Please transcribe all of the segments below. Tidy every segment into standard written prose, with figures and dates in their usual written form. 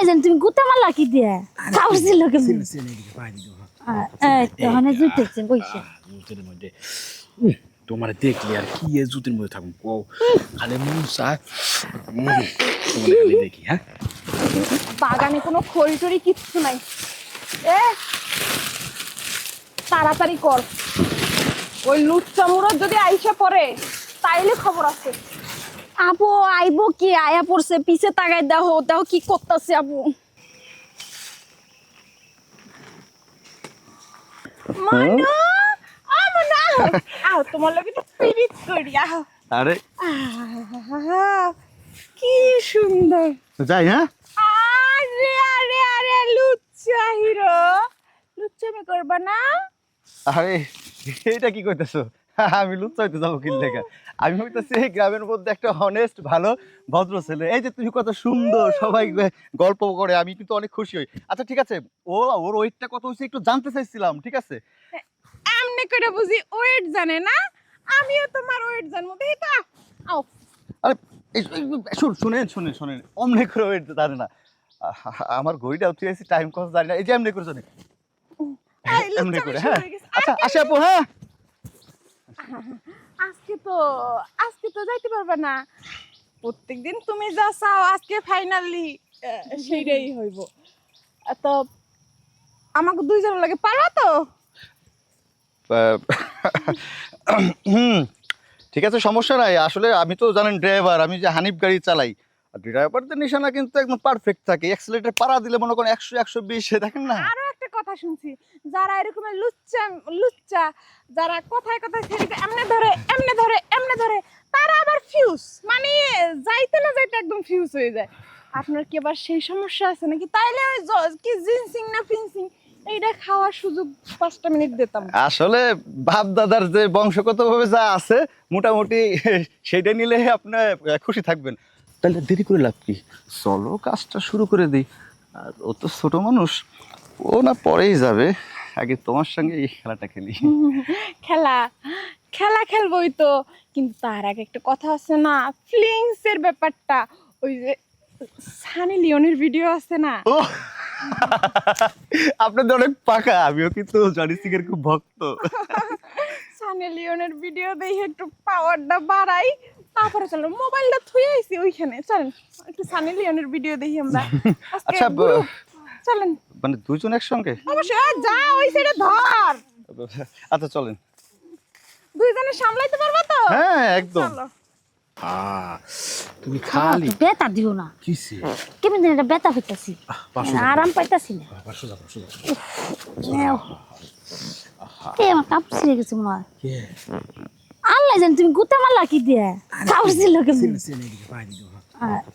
আল্লাহ জান তুমি গুতা মারলা কি দিয়ে সাহস দিল কেমন এই তো মানে জুতেছেন কইছে জুতের মধ্যে তোমার দেখলে আর কি এ জুতের মধ্যে থাকুন কও খালি মুসা তোমার খালি দেখি হ্যাঁ বাগানে কোনো খড়ি টড়ি কিচ্ছু নাই। এ তাড়াতাড়ি কর, ওই লুচ্চা মুরত যদি আইসা পড়ে তাইলে খবর আছে। আপু আইবো কি আয়া পড়ছে পিছে তাকাই দেখো দেখো কি করতেছে আপু মনু মনু আও তোমার লগে তো পিরিত করি আও। আরে কি সুন্দর। যাই হ্যাঁ আরে আরে আরে লুচ্চা হিরো, লুচ্চামি করবা না? আরে এটা কি কইতেছো? আমি লুচ্চাইতে যাবো কি লেখা? আমি হইতেছি এই গ্রামের মধ্যে একটা হনেস্ট ভালো ভদ্র ছেলে। এই যে তুমি কত সুন্দর, সবাই গল্প করে, আমি কিন্তু অনেক খুশি হই। আচ্ছা ঠিক আছে, ওর ওয়েটটা কত হচ্ছে একটু জানতে চাইছিলাম, ঠিক আছে? এমনি করে বুঝি ওয়েট জানে না? আমিও তোমার ওয়েট জানবো, দেখি তো। আও আরে শুনেন শুনেন শুনেন, অমনে করে ওয়েট জানে না। আমার ঘড়িটা উঠে গেছি, টাইম কত জানি না। এই যে এমনি করে জানে, এমনি করে। হ্যাঁ আচ্ছা আসি আপু। হ্যাঁ আজকে তো যাইতে পারবে না। প্রত্যেকদিন তুমি যা চাও আজকে ফাইনালি সেইটাই হইব। তো আমাকে দুইজন লাগে পারবা তো? ঠিক আছে, সমস্যা নাই। আসলে আমি তো জানেন ড্রাইভার, আমি যে হানিফ গাড়ি চালাই, ড্রাইভারদের নিশানা কিন্তু একদম পারফেক্ট থাকে। অ্যাক্সিলারেটর পাড়া দিলে মনে করেন 100 120 দেখেন না। আরো একটা কথা শুনছি, যারা এরকম লুচ্চা লুচ্চা যারা কথায় কথায় ছেড়ে এমনে ধরে এমনে ধরে এমনে ধরে, তারা আবার ফিউজ, মানে যাইতে না যাইতে একদম ফিউজ হয়ে যায়। আপনার কি আবার সেই সমস্যা আছে নাকি? তাইলে ওই কি জিনসিং না ফিনসিং এইটা খাওয়ার সুযোগ 5টা মিনিট দিতাম। আসলে বাপ দাদার যে বংশগতভাবে যা আছে মোটামুটি সেটা নিলে আপনি খুশি থাকবেন। তাহলে দেরি করে লাভ কি, চলো কাজটা শুরু করে দিই। আর ও তো ছোট মানুষ, ও না পরেই যাবে, আগে তোমার সঙ্গে এই খেলাটা খেলি। খেলা খেলা খেলবোই তো, কিন্তু তার আগে একটা কথা আছে না, ফিলিংস এর ব্যাপারটা। ওই যে সানি লিওনের ভিডিও আছে না, ও আপনাদের অনেক পাকা, আমিও কিন্তু জনি সিং এর খুব ভক্ত। সানি লিওনের ভিডিও দেখে একটু পাওয়ারটা বাড়াই, তারপরে চলো মোবাইলটা থুয়ে আইছি ওইখানে, চলেন একটু সানি লিওনের ভিডিও দেখি আমরা আজকে। আচ্ছা চলেন মানে দুজন একসঙ্গে? অবশ্যই, যা ওই সাইডে ধর। আচ্ছা চলেন। দুইজনে সামলাইতে পারবা তো? হ্যাঁ একদম। চলো। তুমি খালি বেতা দিও না কিসে কেমন দিন এটা বেতা হইতাছি আরাম পাইতাছি না কে আমার কাপড় ছিঁড়ে গেছে মনে হয় আল্লাহ জান তুমি গুতা মারলা কি দিয়ে সাহস দিল কেমন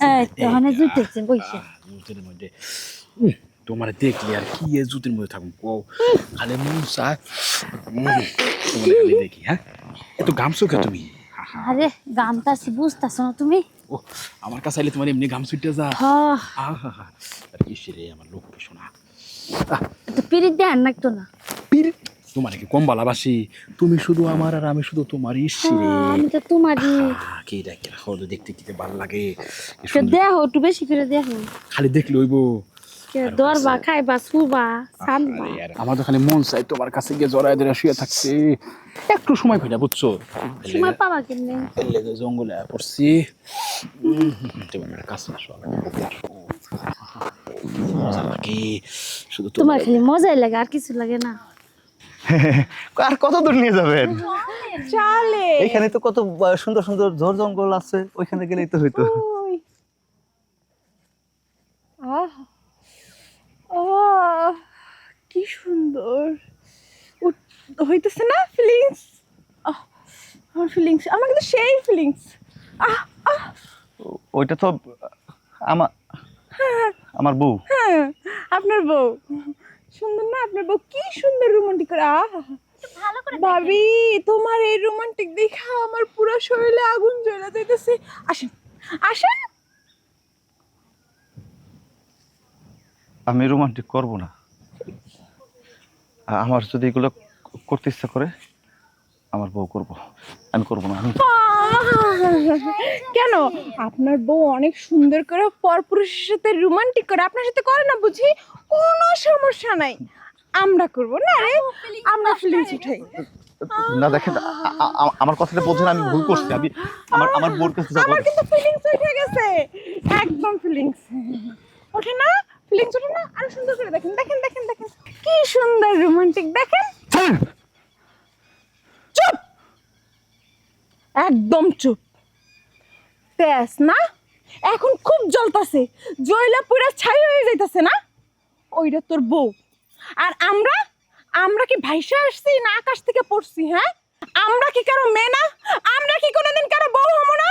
এই তো মানে জুতেছেন কইছে জুতের মধ্যে তোমার দেখলে আর কি এ জুতের মধ্যে থাকুন কও খালি মুসা তোমার খালি দেখি হ্যাঁ এত গামছো কে তুমি? আরে গামতাছি বুঝতাছ না তুমি? ও আমার কাছে আইলে তোমার এমনি গাম ছুটে যা। হ্যাঁ আহা আর ইসে রে আমার লোককে শোনা তো পিরিত দেন না তো না পীর তোমার কি কম ভালোবাসি, তুমি শুধু আমার আর আমি শুধু তোমার ইসে রে। আমি তো তোমারই কি দেখে রাখো দেখতে কি ভালো লাগে, তো দেখো একটু বেশি করে দেখো খালি দেখলে হইবো দরবা খাইবা শুবা সানবা আমার তো খালি মন চাই তোমার কাছে গিয়ে জড়ায় ধরে শুয়ে থাকছে একটু সময় ফেরা বুঝছো। সময় পাবা কেমনে এলে তো জঙ্গলে পড়ছি তোমার কাছে আসো মজা লাগে শুধু তোমার খালি মজাই লাগে আর কিছু লাগে না। আর কত দূর নিয়ে যাবেন? চলে এখানে তো কত সুন্দর সুন্দর ঝোড় জঙ্গল আছে, ওইখানে গেলেই তো হইতো। ওই আহ ও কি সুন্দর হইতেছে না ফিলিংস। আমার ফিলিংস, আমার কিন্তু সেই ফিলিংস। ওইটা তো আমার আমার বউ। হ্যাঁ আপনার বউ সুন্দর না? আপনার বউ কি সুন্দর রোমান্টিক করে। ভালো করে ভাবি তোমার এই রোমান্টিক দেখা আমার পুরো শরীরে আগুন জ্বলে যাইতেছে। আসেন আসেন। আমি রোমান্টিক করব না, আমার যদি এগুলো করতে ইচ্ছা করে আমার বউ করবো। আমি করবো না। আমি কেন? আপনার বউ অনেক সুন্দর করে পরপুরুষের সাথে রোমান্টিক করে আপনার সাথে করে না বুঝি, কোনো সমস্যা নাই। আমরা করব না রে, আমরা ফিলিংস উঠাই। না দেখেন, আমার কথাটা বোঝেন, আমি ভুল করছি। আমি আমার বোর কাছে যাবো। আমার কিন্তু ফিলিংস উঠে গেছে, একদম ফিলিংস ওঠে না, ফিলিংস ওঠে না। আর সুন্দর করে দেখেন, দেখেন দেখেন দেখেন কি সুন্দর রোমান্টিক, দেখেন। চুপ, একদম চুপ। তেজ না এখন খুব জ্বলতাছে, জয়লা পুরা ছাই হয়ে যাইতাছে না, ওইটা তোর বউ। আর আমরা আমরা কি ভাইসা আসছি না আকাশ থেকে পড়ছি? হ্যাঁ, আমরা কি কারো মেয়ে না? আমরা কি কোনোদিন কারো বউ হবো না?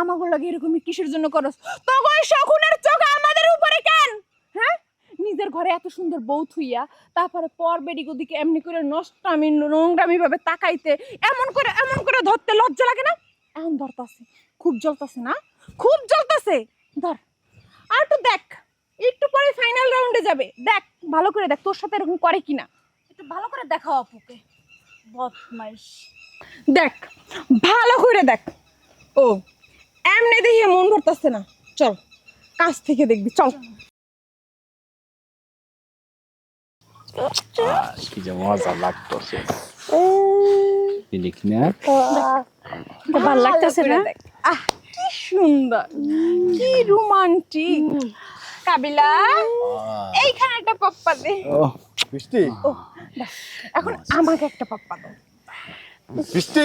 আমাকে লাগে এরকমই কিসের জন্য করস? তগো শকুনের চোখ আমাদের উপরে কেন? হ্যাঁ, নিজের ঘরে এত সুন্দর বউ থুইয়া তারপরে পর বেডিগো দিকে এমনি করে নষ্টামি নোংরামি ভাবে তাকাইতে, এমন করে ধরতে লজ্জা লাগে না? এখন ধরতাছে, খুব জ্বলতাছে না, খুব জ্বলতাছে। ধর আর তো দেখ, একটু পরে ফাইনাল রাউন্ডে যাবে, দেখ ভালো করে দেখ তোর সাথে এরকম করে কিনা। একটু ভালো করে দেখাও আপুকে, বদমাইশ। দেখ ভালো করে দেখ। ও এমনি দেখে মন ভরতাছে না, চল কাছ থেকে দেখবি, চল। কি যে মজা লাগতেছে দেখি না। ভালো লাগতেছে না? দেখ, আহ কি সুন্দর, কি রোমান্টিক। কাবিলা এইখানে একটা পাপ্পা দে। বৃষ্টি, এখন আমাকে একটা পাপ্পা দাও। বৃষ্টি,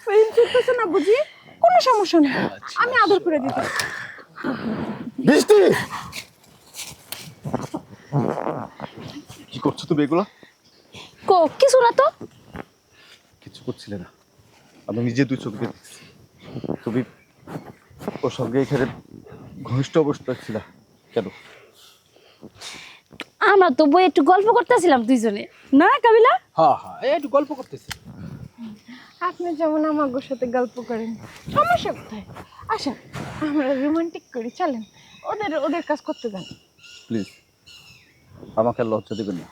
ফিল্ম করতেছ না বুঝি, কোনো সমস্যা নেই, আমি আদর করে দিতে। বৃষ্টি, কি করছো তুমি এগুলা? কিছু না তো। কিছু করছিলে না, আমি নিজে দুই চোখে দেখছি। তুমি ওর সঙ্গে এখানে ঘনিষ্ঠ অবস্থায় ছিল কেন? আমরা তো বই একটু গল্প করতেছিলাম দুইজনে, না কাবিলা? হ্যাঁ হ্যাঁ, এই একটু গল্প করতেছি। আপনি যেমন আমার সাথে গল্প করেন, সমস্যা কোথায়? আচ্ছা আমরা রোমান্টিক করি, চলেন। ওদের কাজ করতে যান। প্লিজ আমাকে আর লজ্জা দেবেন না।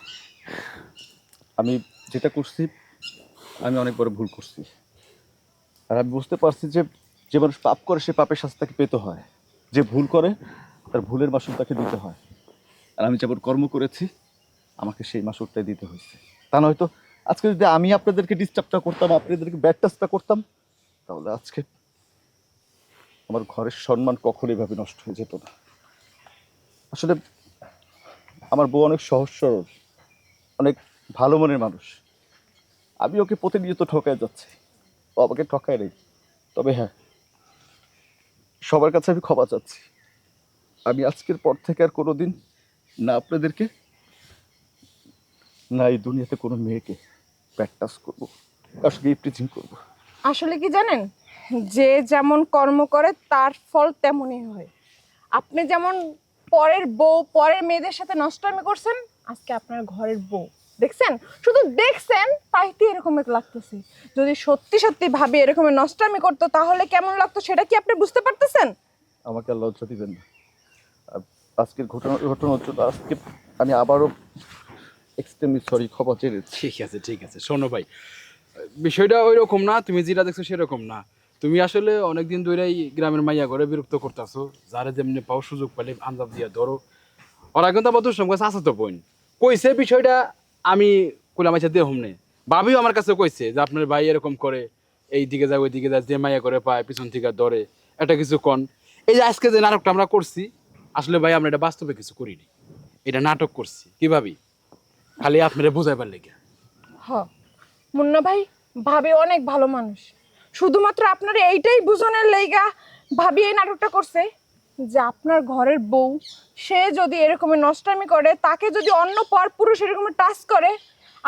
আমি যেটা করছি, আমি অনেক বড় ভুল করছি। আর আমি বুঝতে পারছি যে যে মানুষ পাপ করে সে পাপের শাস্তি তাকে পেতে হয়, যে ভুল করে তার ভুলের মাসুল তাকে দিতে হয়। আর আমি যেমন কর্ম করেছি আমাকে সেই মাসুলটাই দিতে হয়েছে। তা নয়তো আজকে যদি আমি আপনাদেরকে ডিস্টার্বটা করতাম, আপনাদেরকে ব্যাড টাচটা করতাম, তাহলে আজকে আমার ঘরের সম্মান কখনোই ভাবে নষ্ট হয়ে যেত না। আসলে আমার বউ অনেক সহজ সরল, অনেক ভালো মনের মানুষ। আমি ওকে প্রতিনিয়ত ঠকায় যাচ্ছি, ও আমাকে ঠকায় নেই। তবে হ্যাঁ, সবার কাছে আমি ক্ষমা চাচ্ছি। আমি আজকের পর থেকে আর কোনোদিন না আপনাদেরকে না এই দুনিয়াতে কোনো মেয়েকে ব্যাড টাচ করবো, কার সঙ্গে ইপটিজিং করবো। আসলে কি জানেন, যে যেমন কর্ম করে তার ফল তেমনই হয়। আপনি যেমন পরের বউ, পরের মেয়েদের সাথে নষ্টামি করছেন, আজকে আপনার ঘরের বউ দেখছেন, শুধু দেখছেন তাইতে এরকম লাগতেছে। যদি সত্যি সত্যি ভাবি এরকম নষ্টামি করতো তাহলে কেমন লাগতো সেটা কি আপনি বুঝতে পারতেছেন? আমাকে আর লজ্জা দিবেন না। আর আজকের ঘটনার জন্য আজকে আমি আবারও এক্সট্রিমলি সরি, ক্ষমা চেয়ে নিচ্ছি। ঠিক আছে ঠিক আছে, শোনো ভাই, বিষয়টা ওই রকম না, তুমি যেটা দেখছো সেরকম না। তুমি আসলে অনেকদিন ধরেই গ্রামের মাইয়া ঘরে বিরক্ত করতেছো, যারা যেমনি পাও সুযোগ পেলে আঞ্জাব দিয়ে ধরো। ওরা কিন্তু আমার দুষ্ম কাছে আসা তো বোন কইছে বিষয়টা, আমি কুলা মাইছা দিয়ে হোমনে ভাবিও আমার কাছে কইছে যে আপনার ভাই এরকম করে, এই দিকে যায় ওই দিকে যায়, যে মাইয়া করে পায় পিছন থেকে ধরে, এটা কিছু কন। এই যে আজকে যে নাটকটা আমরা করছি, আসলে ভাই আমরা এটা বাস্তবে কিছু করিনি, এটা নাটক করছি। কি ভাবি খালি আপনারা বুঝাইবার লেগে। হ মুন্না ভাই, ভাবি অনেক ভালো মানুষ, শুধুমাত্র আপনার এইটাই বুঝানোর লাইগা ভাবি এই নাটকটা করছে যে আপনার ঘরের বউ সে যদি এরকম নষ্টামি করে, তাকে যদি অন্য পর পুরুষ এরকম টাচ করে,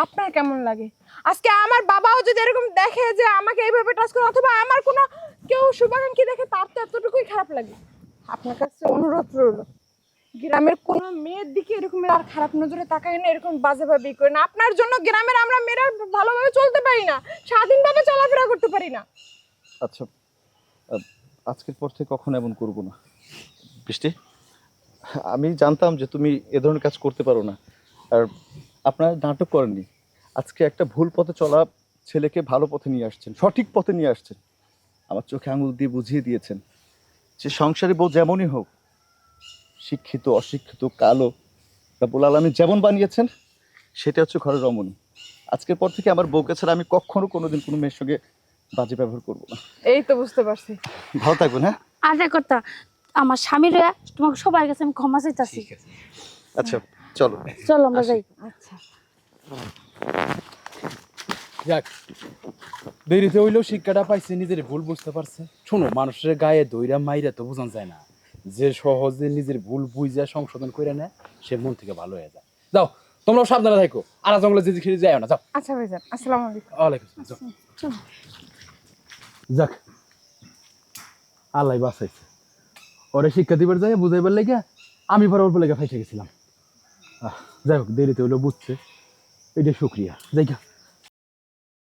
আপনার কেমন লাগে? আজকে আমার বাবাও যদি এরকম দেখে যে আমাকে এইভাবে টাচ করে, অথবা আমার কোনো কেউ শুভাকাঙ্ক্ষী দেখে, তার তো এতটুকুই খারাপ লাগে। আপনার কাছে অনুরোধ রইল, গ্রামের কোনো মেয়ের দিকে এরকম আর খারাপ নজরে তাকাই না, এরকম বাজেভাবে করে না। আপনার জন্য গ্রামের আমরা মেয়েরা ভালোভাবে চলতে পারি না, স্বাধীনভাবে চলাফেরা করতে পারি না। আচ্ছা, আজকের পর থেকে কখনো এমন করবো না। বৃষ্টি, আমি জানতাম যে তুমি এ ধরনের কাজ করতে পারো না, আর আপনারা নাটক করেননি। আজকে একটা ভুল পথে চলা ছেলেকে ভালো পথে নিয়ে আসছেন, সঠিক পথে নিয়ে আসছেন। আমার চোখে আঙুল দিয়ে বুঝিয়ে দিয়েছেন যে সংসারী বউ যেমনই হোক, শিক্ষিত অশিক্ষিত কালো, রাব্বুল আলামিন যেমন বানিয়েছেন সেটা হচ্ছে ঘরের রমণী। আজকের পর থেকে আমার বউকে ছাড়া আমি কখনো কোনোদিন কোনো মেয়ের সঙ্গে বাজে ব্যবহার করবো না। এই তো বুঝতে পারছি। ভালো থাকবেন। হ্যাঁ, আর একটা কথা, আমার স্বামীর তোমাকে সবার কাছে আমি ক্ষমা চাইতাছি। আচ্ছা চলো। চলো আমরা যাই। আচ্ছা যাক, দেরিতে হইলেও শিক্ষাটা পাইছে, নিজের ভুল বুঝতে পারছে। শোনো, মানুষের গায়ে দইরা মাইরা তো বোঝানো যায় না। যে সহজে নিজের ভুল বুঝা সংশোধন করে নেয় সে মন থেকে ভালো হয়ে যায়। যাও, তোমরাও সাবধানে থাকো, আর জঙ্গলে যে খেয়ে যায় না। যাও। আচ্ছা ভাইজান, আসসালামু আলাইকুম। ওয়ালাইকুম আসসালাম। যাও। যাক, আল্লাহ বাঁচাইছে। ওরে শিক্ষা দিবার যায় বুঝাইবার লেগে আমি পরে ওর লেগে ফাইসে গেছিলাম। যাই হোক, দেরিতে হইলেও বুঝছে, এটা শুক্রিয়া। যাই